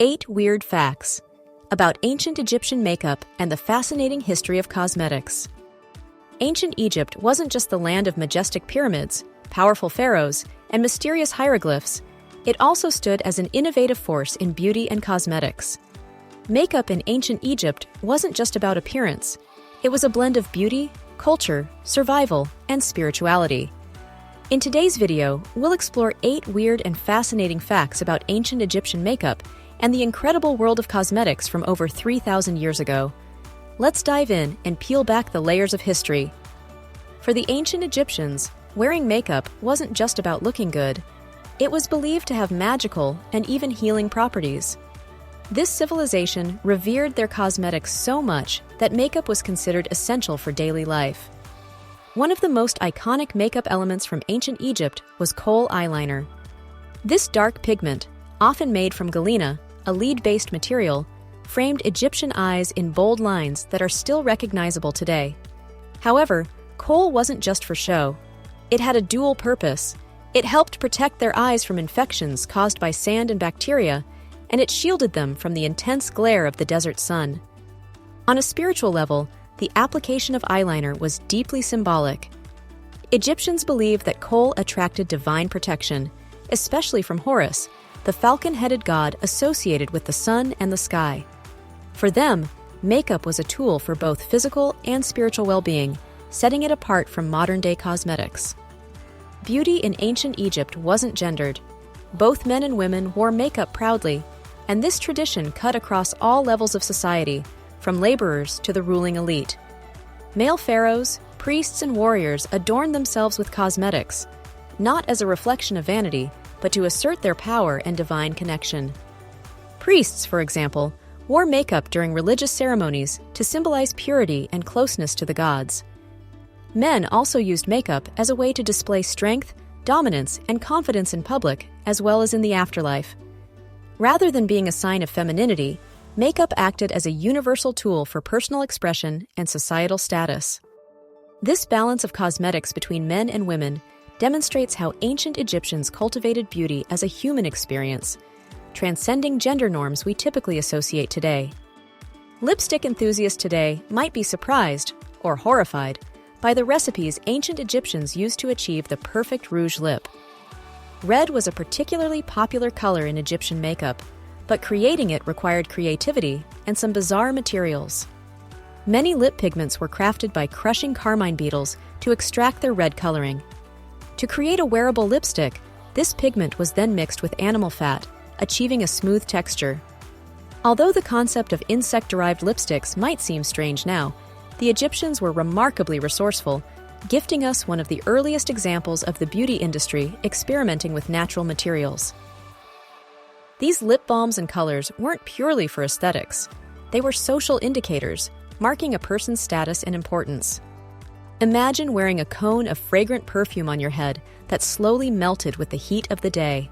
8 Weird Facts about ancient Egyptian makeup and the fascinating history of cosmetics. Ancient Egypt wasn't just the land of majestic pyramids, powerful pharaohs, and mysterious hieroglyphs. It also stood as an innovative force in beauty and cosmetics. Makeup in ancient Egypt wasn't just about appearance. It was a blend of beauty, culture, survival, and spirituality. In today's video, we'll explore 8 weird and fascinating facts about ancient Egyptian makeup and the incredible world of cosmetics from over 3,000 years ago. Let's dive in and peel back the layers of history. For the ancient Egyptians, wearing makeup wasn't just about looking good. It was believed to have magical and even healing properties. This civilization revered their cosmetics so much that makeup was considered essential for daily life. One of the most iconic makeup elements from ancient Egypt was kohl eyeliner. This dark pigment, often made from galena, a lead-based material, framed Egyptian eyes in bold lines that are still recognizable today. However, kohl wasn't just for show. It had a dual purpose. It helped protect their eyes from infections caused by sand and bacteria, and it shielded them from the intense glare of the desert sun. On a spiritual level, the application of eyeliner was deeply symbolic. Egyptians believed that kohl attracted divine protection, especially from Horus, the falcon-headed god associated with the sun and the sky. For them, makeup was a tool for both physical and spiritual well-being, setting it apart from modern-day cosmetics. Beauty in ancient Egypt wasn't gendered. Both men and women wore makeup proudly, and this tradition cut across all levels of society, from laborers to the ruling elite. Male pharaohs, priests, and warriors adorned themselves with cosmetics, not as a reflection of vanity, but to assert their power and divine connection. Priests, for example, wore makeup during religious ceremonies to symbolize purity and closeness to the gods. Men also used makeup as a way to display strength, dominance, and confidence in public, as well as in the afterlife. Rather than being a sign of femininity, makeup acted as a universal tool for personal expression and societal status. This balance of cosmetics between men and women demonstrates how ancient Egyptians cultivated beauty as a human experience, transcending gender norms we typically associate today. Lipstick enthusiasts today might be surprised, or horrified, by the recipes ancient Egyptians used to achieve the perfect rouge lip. Red was a particularly popular color in Egyptian makeup, but creating it required creativity and some bizarre materials. Many lip pigments were crafted by crushing carmine beetles to extract their red coloring. To create a wearable lipstick, this pigment was then mixed with animal fat, achieving a smooth texture. Although the concept of insect-derived lipsticks might seem strange now, the Egyptians were remarkably resourceful, gifting us one of the earliest examples of the beauty industry experimenting with natural materials. These lip balms and colors weren't purely for aesthetics. They were social indicators, marking a person's status and importance. Imagine wearing a cone of fragrant perfume on your head that slowly melted with the heat of the day.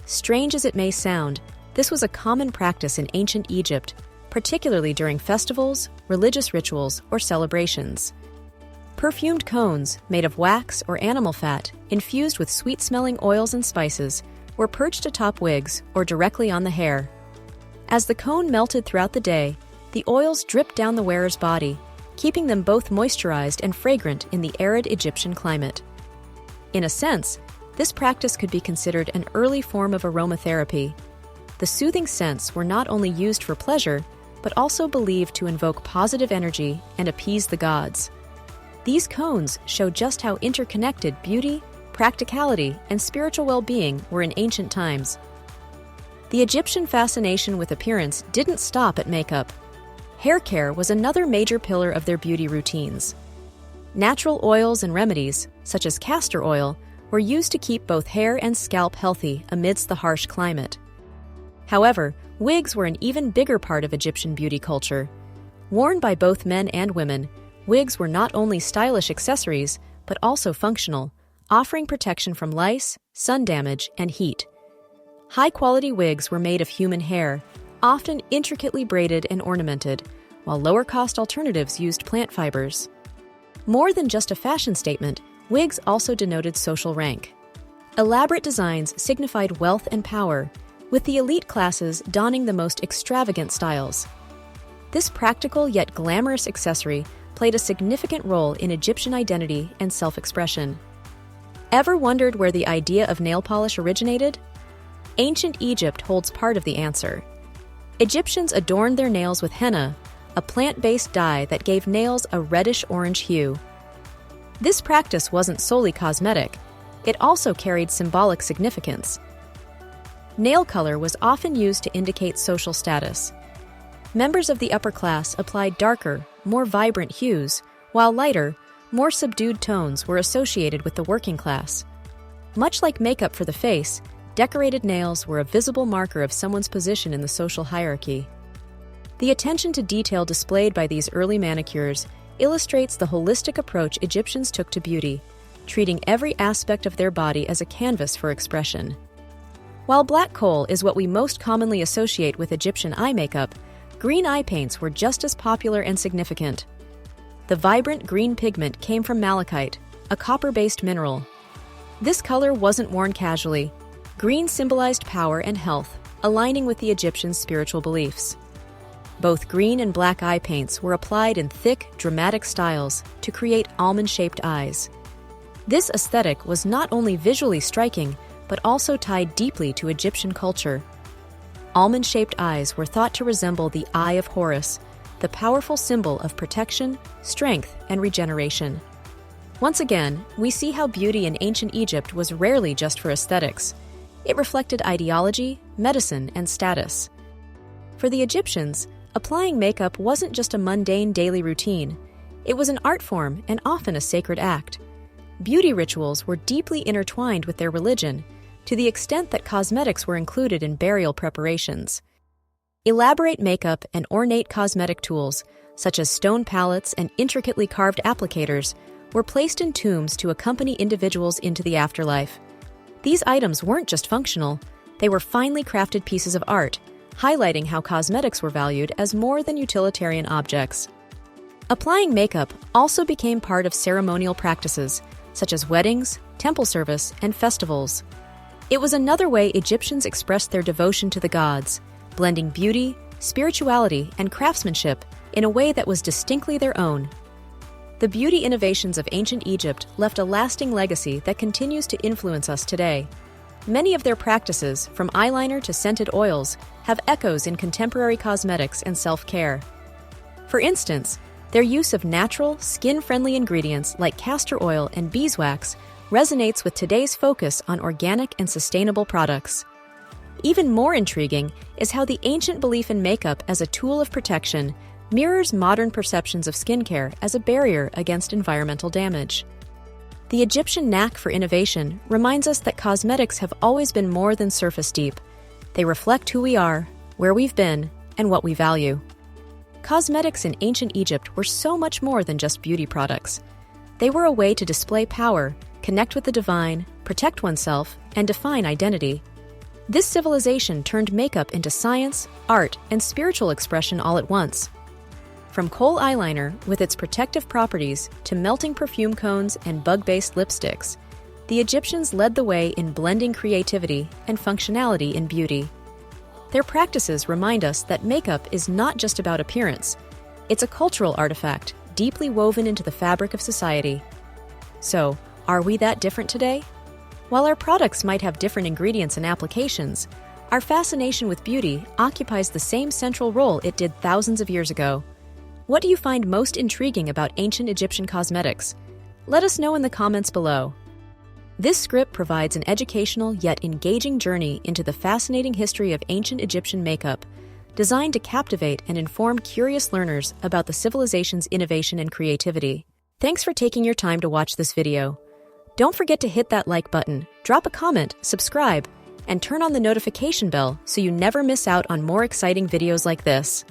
Strange as it may sound, this was a common practice in ancient Egypt, particularly during festivals, religious rituals, or celebrations. Perfumed cones, made of wax or animal fat, infused with sweet-smelling oils and spices, were perched atop wigs or directly on the hair. As the cone melted throughout the day, the oils dripped down the wearer's body, keeping them both moisturized and fragrant in the arid Egyptian climate. In a sense, this practice could be considered an early form of aromatherapy. The soothing scents were not only used for pleasure, but also believed to invoke positive energy and appease the gods. These cones show just how interconnected beauty, practicality, and spiritual well-being were in ancient times. The Egyptian fascination with appearance didn't stop at makeup. Hair care was another major pillar of their beauty routines. Natural oils and remedies, such as castor oil, were used to keep both hair and scalp healthy amidst the harsh climate. However, wigs were an even bigger part of Egyptian beauty culture. Worn by both men and women, wigs were not only stylish accessories, but also functional, offering protection from lice, sun damage, and heat. High-quality wigs were made of human hair, often intricately braided and ornamented, while lower-cost alternatives used plant fibers. More than just a fashion statement, wigs also denoted social rank. Elaborate designs signified wealth and power, with the elite classes donning the most extravagant styles. This practical yet glamorous accessory played a significant role in Egyptian identity and self-expression. Ever wondered where the idea of nail polish originated? Ancient Egypt holds part of the answer. Egyptians adorned their nails with henna, a plant-based dye that gave nails a reddish-orange hue. This practice wasn't solely cosmetic, it also carried symbolic significance. Nail color was often used to indicate social status. Members of the upper class applied darker, more vibrant hues, while lighter, more subdued tones were associated with the working class. Much like makeup for the face, decorated nails were a visible marker of someone's position in the social hierarchy. The attention to detail displayed by these early manicures illustrates the holistic approach Egyptians took to beauty, treating every aspect of their body as a canvas for expression. While black kohl is what we most commonly associate with Egyptian eye makeup, green eye paints were just as popular and significant. The vibrant green pigment came from malachite, a copper-based mineral. This color wasn't worn casually. Green symbolized power and health, aligning with the Egyptians' spiritual beliefs. Both green and black eye paints were applied in thick, dramatic styles to create almond-shaped eyes. This aesthetic was not only visually striking, but also tied deeply to Egyptian culture. Almond-shaped eyes were thought to resemble the Eye of Horus, the powerful symbol of protection, strength, and regeneration. Once again, we see how beauty in ancient Egypt was rarely just for aesthetics. It reflected ideology, medicine, and status. For the Egyptians, applying makeup wasn't just a mundane daily routine. It was an art form and often a sacred act. Beauty rituals were deeply intertwined with their religion, to the extent that cosmetics were included in burial preparations. Elaborate makeup and ornate cosmetic tools, such as stone palettes and intricately carved applicators, were placed in tombs to accompany individuals into the afterlife. These items weren't just functional, they were finely crafted pieces of art, highlighting how cosmetics were valued as more than utilitarian objects. Applying makeup also became part of ceremonial practices, such as weddings, temple service, and festivals. It was another way Egyptians expressed their devotion to the gods, blending beauty, spirituality, and craftsmanship in a way that was distinctly their own. The beauty innovations of ancient Egypt left a lasting legacy that continues to influence us today. Many of their practices, from eyeliner to scented oils, have echoes in contemporary cosmetics and self-care. For instance, their use of natural, skin-friendly ingredients like castor oil and beeswax resonates with today's focus on organic and sustainable products. Even more intriguing is how the ancient belief in makeup as a tool of protection mirrors modern perceptions of skincare as a barrier against environmental damage. The Egyptian knack for innovation reminds us that cosmetics have always been more than surface deep. They reflect who we are, where we've been, and what we value. Cosmetics in ancient Egypt were so much more than just beauty products. They were a way to display power, connect with the divine, protect oneself, and define identity. This civilization turned makeup into science, art, and spiritual expression all at once. From kohl eyeliner, with its protective properties, to melting perfume cones and bug-based lipsticks, the Egyptians led the way in blending creativity and functionality in beauty. Their practices remind us that makeup is not just about appearance. It's a cultural artifact, deeply woven into the fabric of society. So, are we that different today? While our products might have different ingredients and applications, our fascination with beauty occupies the same central role it did thousands of years ago. What do you find most intriguing about ancient Egyptian cosmetics? Let us know in the comments below. This script provides an educational yet engaging journey into the fascinating history of ancient Egyptian makeup, designed to captivate and inform curious learners about the civilization's innovation and creativity. Thanks for taking your time to watch this video. Don't forget to hit that like button, drop a comment, subscribe, and turn on the notification bell so you never miss out on more exciting videos like this.